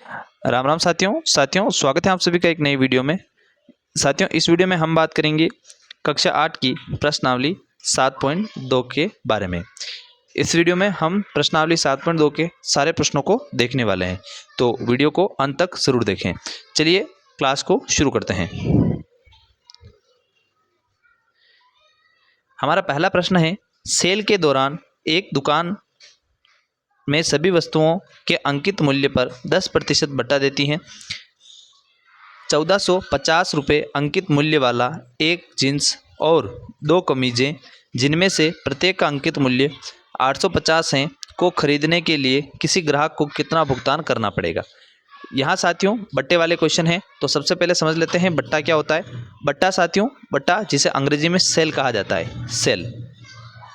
राम राम साथियों स्वागत है आप सभी का एक नई वीडियो में। साथियों, इस वीडियो में हम बात करेंगे कक्षा 8 की प्रश्नावली 7.2 के बारे में। इस वीडियो में हम प्रश्नावली 7.2 के सारे प्रश्नों को देखने वाले हैं, तो वीडियो को अंत तक जरूर देखें। चलिए क्लास को शुरू करते हैं। हमारा पहला प्रश्न है, सेल के दौरान एक दुकान में सभी वस्तुओं के अंकित मूल्य पर 10% बट्टा देती हैं। 1450 रुपये अंकित मूल्य वाला एक जींस और 2 कमीजें, जिनमें से प्रत्येक का अंकित मूल्य 850 है, को खरीदने के लिए किसी ग्राहक को कितना भुगतान करना पड़ेगा। यहाँ साथियों बट्टे वाले क्वेश्चन हैं, तो सबसे पहले समझ लेते हैं बट्टा क्या होता है। बट्टा साथियों, बट्टा जिसे अंग्रेजी में सेल कहा जाता है, सेल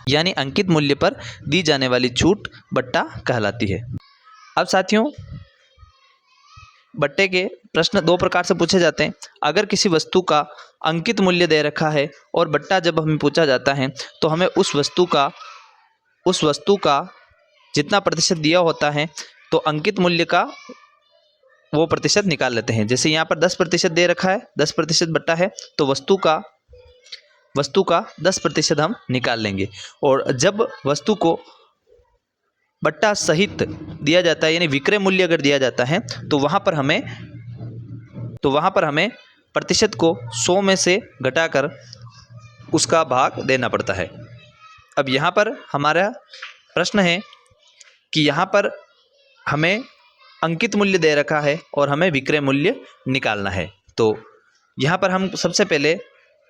यानी अंकित मूल्य पर दी जाने वाली छूट बट्टा कहलाती है। अब साथियों, बट्टे के प्रश्न दो प्रकार से पूछे जाते हैं। अगर किसी वस्तु का अंकित मूल्य दे रखा है और बट्टा जब हमें पूछा जाता है, तो हमें उस वस्तु का जितना प्रतिशत दिया होता है, तो अंकित मूल्य का वो प्रतिशत निकाल लेते हैं। जैसे यहाँ पर 10% दे रखा है, 10% बट्टा है, तो वस्तु का 10% हम निकाल लेंगे। और जब वस्तु को बट्टा सहित दिया जाता है, यानी विक्रय मूल्य अगर दिया जाता है, तो वहाँ पर हमें प्रतिशत को 100 में से घटाकर उसका भाग देना पड़ता है। अब यहाँ पर हमारा प्रश्न है कि यहाँ पर हमें अंकित मूल्य दे रखा है और हमें विक्रय मूल्य निकालना है। तो यहाँ पर हम सबसे पहले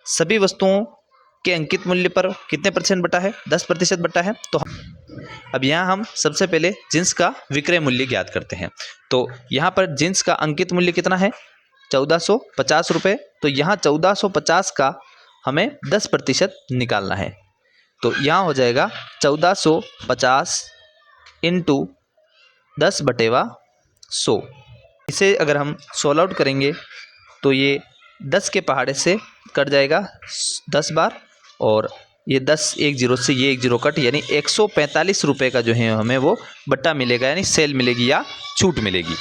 सभी वस्तुओं के अंकित मूल्य पर कितने % बटा है, 10% बटा है। तो अब यहाँ हम सबसे पहले जींस का विक्रय मूल्य ज्ञात करते हैं। तो यहाँ पर जींस का अंकित मूल्य कितना है, 1450 रुपये। तो यहाँ 1450 का हमें 10% निकालना है। तो यहाँ हो जाएगा 1450 इंटू 10/100। इसे अगर हम सोल्व आउट करेंगे तो ये 10 के पहाड़े से कट जाएगा 10 बार, और ये 10 एक जीरो से ये एक जीरो कट, यानी 145 रुपये का जो है हमें वो बट्टा मिलेगा, यानी सेल मिलेगी या छूट मिलेगी।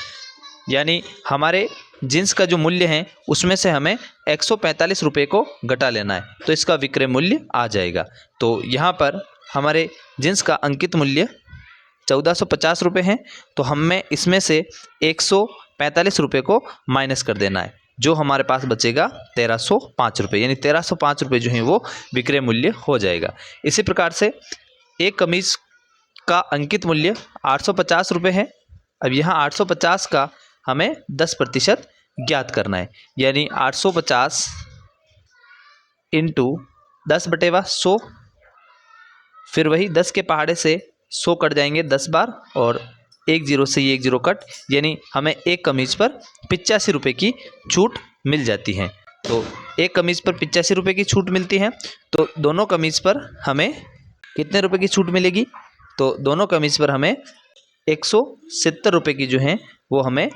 यानी हमारे जींस का जो मूल्य है उसमें से हमें 145 रुपये को घटा लेना है, तो इसका विक्रय मूल्य आ जाएगा। तो यहाँ पर हमारे जींस का अंकित मूल्य 1450 रुपये हैं, तो हमें इसमें से 145 रुपये को माइनस कर देना है, जो हमारे पास बचेगा 1305 रुपये, यानी 1305 रुपये जो है वो विक्रय मूल्य हो जाएगा। इसी प्रकार से एक कमीज का अंकित मूल्य 850 रुपये है। अब यहाँ 850 का हमें 10% ज्ञात करना है, यानी 850 इंटू 10/100, फिर वही 10 के पहाड़े से 100 कट जाएंगे 10 बार, और एक जीरो से ये एक जीरो कट, यानी हमें एक कमीज पर 85 रुपये की छूट मिल जाती है। तो एक कमीज पर 85 रुपये की छूट मिलती है, तो दोनों कमीज पर हमें कितने रुपए की छूट मिलेगी, तो दोनों कमीज पर हमें 170 रुपये की जो है वो हमें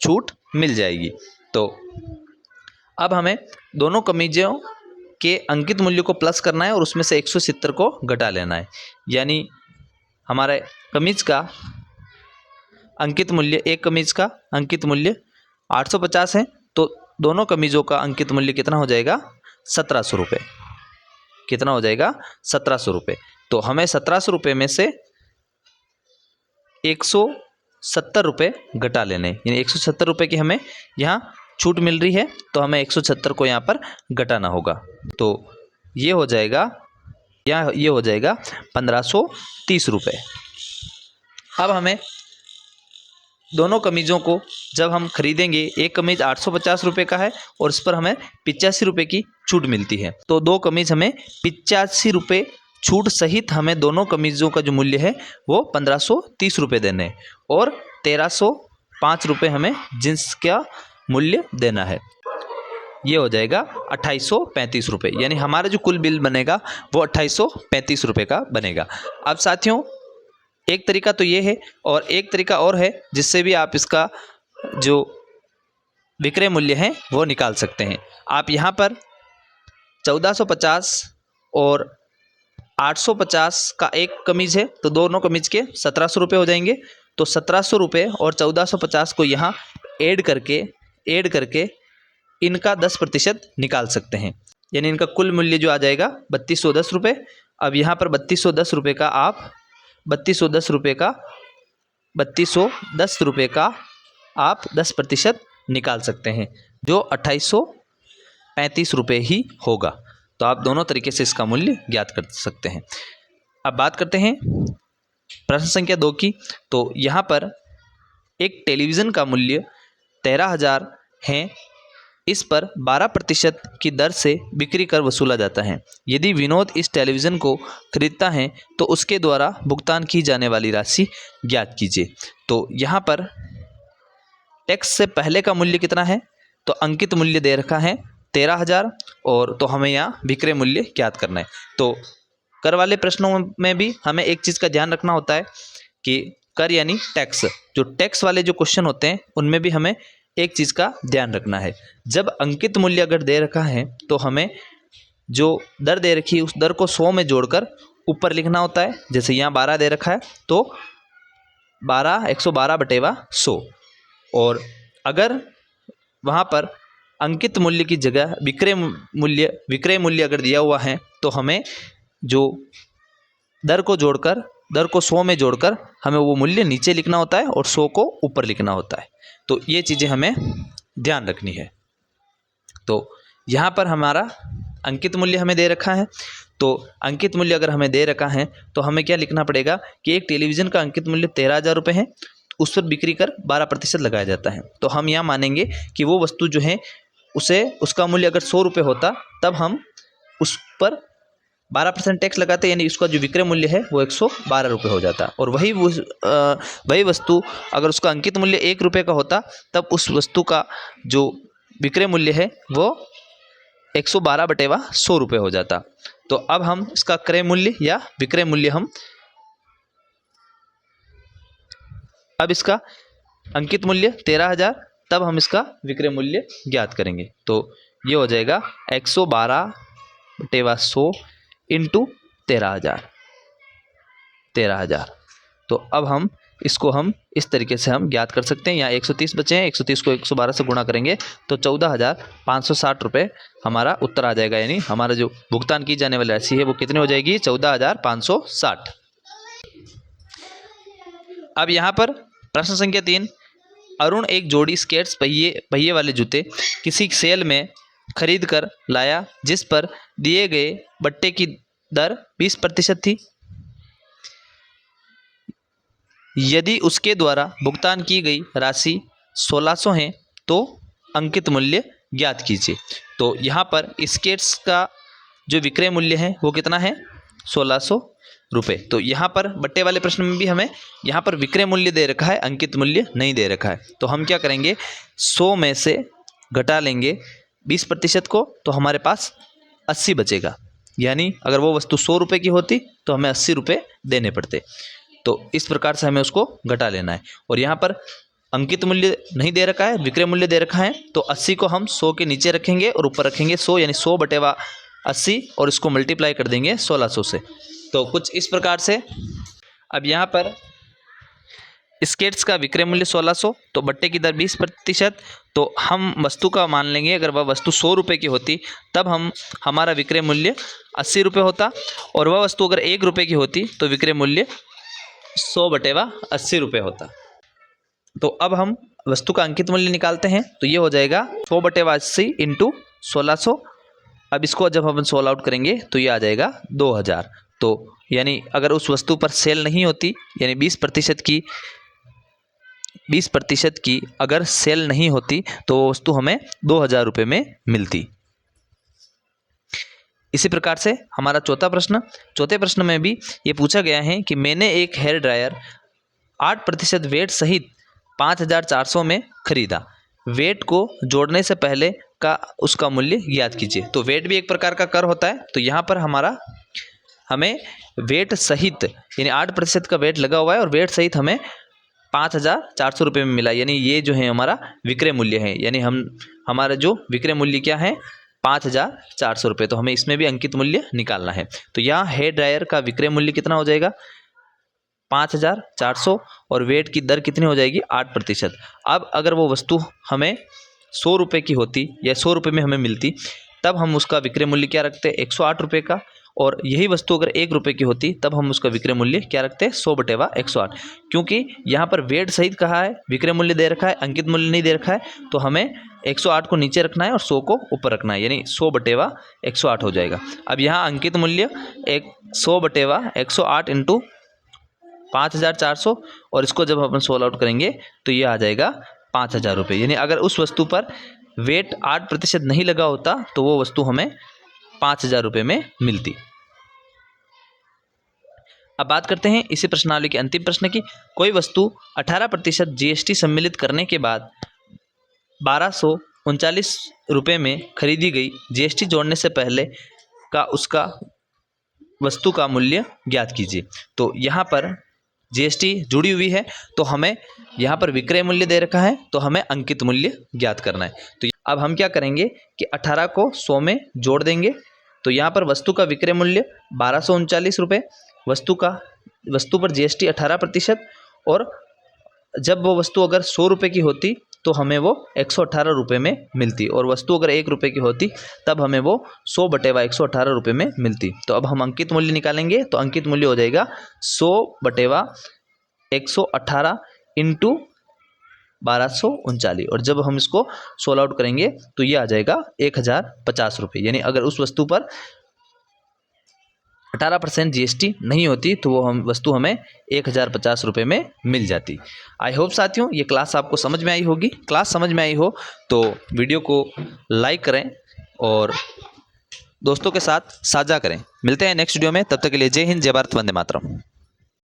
छूट मिल जाएगी। तो अब हमें दोनों कमीजों के अंकित मूल्य को प्लस करना है और उसमें से 170 को घटा लेना है, यानी हमारे कमीज का अंकित मूल्य, एक कमीज का अंकित मूल्य 850 है, तो दोनों कमीजों का अंकित मूल्य कितना हो जाएगा, 1700 रुपये। कितना हो जाएगा, 1700 रुपये। तो हमें 1700 रुपये में से 170 रुपये घटा लेने, यानी 170 रुपये की हमें यहाँ छूट मिल रही है, तो हमें 170 को यहाँ पर घटाना होगा। तो ये हो जाएगा 1530 रुपये। अब हमें दोनों कमीज़ों को जब हम खरीदेंगे, एक कमीज़ 850 रुपये का है और इस पर हमें 85 रुपये की छूट मिलती है, तो दो कमीज़ हमें 85 रुपये छूट सहित हमें दोनों कमीज़ों का जो मूल्य है वो 1530 रुपये देने हैं, और 1305 रुपये हमें जींस का मूल्य देना है। ये हो जाएगा 2835 रुपये, यानी हमारा जो कुल बिल बनेगा वो 2835 रुपये का बनेगा। अब साथियों, एक तरीका तो ये है, और एक तरीका और है जिससे भी आप इसका जो विक्रय मूल्य है वो निकाल सकते हैं। आप यहाँ पर 1450 और 850 का एक कमीज है, तो दोनों कमीज के 1700 रुपये हो जाएंगे। तो 1700 रुपये और 1450 को यहाँ ऐड करके इनका 10% निकाल सकते हैं, यानी इनका कुल मूल्य जो आ जाएगा 3210 रुपये। अब यहाँ पर 3210 रुपये का आप 3210 रुपये का आप 10% निकाल सकते हैं, जो 2835 रुपये ही होगा। तो आप दोनों तरीके से इसका मूल्य ज्ञात कर सकते हैं। अब बात करते हैं प्रश्न संख्या 2 की। तो यहाँ पर एक टेलीविज़न का मूल्य 13,000 है। इस पर 12% की दर से बिक्री कर वसूला जाता है। यदि विनोद इस टेलीविज़न को खरीदता है तो उसके द्वारा भुगतान की जाने वाली राशि ज्ञात कीजिए। तो यहाँ पर टैक्स से पहले का मूल्य कितना है, तो अंकित मूल्य दे रखा है 13,000, और तो हमें यहाँ विक्रय मूल्य ज्ञात करना है। तो कर वाले प्रश्नों में भी हमें एक चीज़ का ध्यान रखना होता है कि कर यानी टैक्स, जो टैक्स वाले जो क्वेश्चन होते हैं उनमें भी हमें एक चीज़ का ध्यान रखना है। जब अंकित मूल्य अगर दे रखा है तो हमें जो दर दे रखी है उस दर को 100 में जोड़कर ऊपर लिखना होता है। जैसे यहाँ 12 दे रखा है तो 112/100, और अगर वहाँ पर अंकित मूल्य की जगह विक्रय मूल्य अगर दिया हुआ है तो हमें जो दर को 100 में जोड़कर हमें वो मूल्य नीचे लिखना होता है और 100 को ऊपर लिखना होता है। तो ये चीज़ें हमें ध्यान रखनी है। तो यहाँ पर हमारा अंकित मूल्य हमें दे रखा है। तो अंकित मूल्य अगर हमें दे रखा है तो हमें क्या लिखना पड़ेगा कि एक टेलीविज़न का अंकित मूल्य 13,000 रुपये है, उस पर बिक्री कर 12% लगाया जाता है। तो हम यहाँ मानेंगे कि वो वस्तु जो है उसका मूल्य अगर 100 रुपये होता तब हम उस पर 12% टैक्स लगाते, यानी इसका जो विक्रय मूल्य है वो 112 रुपये हो जाता। और वही वस्तु अगर उसका अंकित मूल्य 1 रुपये का होता तब उस वस्तु का जो विक्रय मूल्य है वो 112/100 रुपये हो जाता। तो अब हम इसका क्रय मूल्य या विक्रय मूल्य अब इसका अंकित मूल्य 13,000, तब हम इसका विक्रय मूल्य ज्ञात करेंगे। तो ये हो जाएगा 112/100 इंटू 13,000। तो अब हम इस तरीके से हम ज्ञात कर सकते हैं। यहाँ 130 बचे हैं, 130 को 112 से गुणा करेंगे तो 14,560 रुपये हमारा उत्तर आ जाएगा। यानी हमारा जो भुगतान की जाने वाली राशि है वो कितनी हो जाएगी, 14,560। अब यहाँ पर प्रश्न संख्या 3, अरुण एक जोड़ी स्केट्स पहिए वाले जूते किसी सेल में खरीद कर लाया जिस पर दिए गए बट्टे की दर 20% थी। यदि उसके द्वारा भुगतान की गई राशि 1600 है तो अंकित मूल्य ज्ञात कीजिए। तो यहाँ पर स्केट्स का जो विक्रय मूल्य है वो कितना है, 1600 रुपये। तो यहाँ पर बट्टे वाले प्रश्न में भी हमें यहाँ पर विक्रय मूल्य दे रखा है, अंकित मूल्य नहीं दे रखा है। तो हम क्या करेंगे, 100 में से घटा लेंगे 20% को, तो हमारे पास 80 बचेगा। यानी अगर वो वस्तु 100 रुपये की होती तो हमें 80 रुपये देने पड़ते। तो इस प्रकार से हमें उसको घटा लेना है। और यहाँ पर अंकित मूल्य नहीं दे रखा है, विक्रय मूल्य दे रखा है। तो 80 को हम 100 के नीचे रखेंगे और ऊपर रखेंगे 100, यानी 100/80, और इसको मल्टीप्लाई कर देंगे 1600 से। तो कुछ इस प्रकार से अब यहाँ पर स्केट्स का विक्रय मूल्य 1600, तो बट्टे की दर 20%। तो हम वस्तु का मान लेंगे, अगर वह वस्तु 100 रुपये की होती तब हमारा विक्रय मूल्य 80 रुपये होता, और वह वस्तु अगर 1 रुपये की होती तो विक्रय मूल्य 100/80 रुपये होता। तो अब हम वस्तु का अंकित मूल्य निकालते हैं। तो ये हो जाएगा 100/80 इंटू 1600। अब इसको जब हम सोल्व आउट करेंगे तो ये आ जाएगा 2000। तो यानी अगर उस वस्तु पर सेल नहीं होती, यानी 20% की अगर सेल नहीं होती तो वो वस्तु हमें 2000 रुपये में मिलती। इसी प्रकार से हमारा चौथे प्रश्न में भी ये पूछा गया है कि मैंने एक हेयर ड्रायर 8% वेट सहित 5400 में खरीदा। वेट को जोड़ने से पहले का उसका मूल्य ज्ञात कीजिए। तो वेट भी एक प्रकार का कर होता है। तो यहाँ पर हमें वेट सहित, यानी 8% का वेट लगा हुआ है और वेट सहित हमें 5400 रुपये में मिला। यानी ये जो है हमारा विक्रय मूल्य है, यानी हमारा जो विक्रय मूल्य क्या है, 5400 रुपये। तो हमें इसमें भी अंकित मूल्य निकालना है। तो यहाँ हेयर ड्रायर का विक्रय मूल्य कितना हो जाएगा, 5,400 और वेट की दर कितनी हो जाएगी 8%। अब अगर वो वस्तु हमें 100 रुपये की होती या 100 रुपये में हमें मिलती, तब हम उसका विक्रय मूल्य क्या रखते 108 रुपये का, और यही वस्तु अगर 1 रुपये की होती तब हम उसका विक्रय मूल्य क्या रखते 100/108। क्योंकि यहाँ पर वेट सहित कहा है, विक्रय मूल्य दे रखा है, अंकित मूल्य नहीं दे रखा है, तो हमें 108 को नीचे रखना है और 100 को ऊपर रखना है, यानी 100/108 हो जाएगा। अब यहाँ अंकित मूल्य 100/108 इंटू 5,400, और इसको जब अपन सोल्व आउट करेंगे तो ये आ जाएगा 5,000 रुपये। यानी अगर उस वस्तु पर वेट 8% नहीं लगा होता तो वो वस्तु हमें 5,000 रुपये में मिलती। अब बात करते हैं इसी प्रश्नावली के अंतिम प्रश्न की। कोई वस्तु 18% GST सम्मिलित करने के बाद 1,239 रुपये में खरीदी गई, GST जोड़ने से पहले का उसका वस्तु का मूल्य ज्ञात कीजिए। तो यहाँ पर GST जुड़ी हुई है, तो हमें यहाँ पर विक्रय मूल्य दे रखा है, तो हमें अंकित मूल्य ज्ञात करना है। तो अब हम क्या करेंगे कि 18 को 100 में जोड़ देंगे। तो यहाँ पर वस्तु का विक्रय मूल्य 1,239 रुपये, वस्तु पर GST 18%, और जब वो वस्तु अगर 100 रुपये की होती तो हमें वो 118 रुपये में मिलती, और वस्तु अगर 1 रुपये की होती तब हमें वो 100/118 रुपये में मिलती। तो अब हम अंकित मूल्य निकालेंगे, तो अंकित मूल्य हो जाएगा 100/118 इंटू 1,239, और जब हम इसको सोल्व आउट करेंगे तो ये आ जाएगा 1,050 रुपये। यानी अगर उस वस्तु पर 18% GST नहीं होती तो वो वस्तु हमें 1,050 रुपये में मिल जाती। आई होप साथियों ये क्लास आपको समझ में आई होगी। क्लास समझ में आई हो तो वीडियो को लाइक करें और दोस्तों के साथ साझा करें। मिलते हैं नेक्स्ट वीडियो में, तब तक के लिए जय हिंद, जय भारत, वंदे मातरम।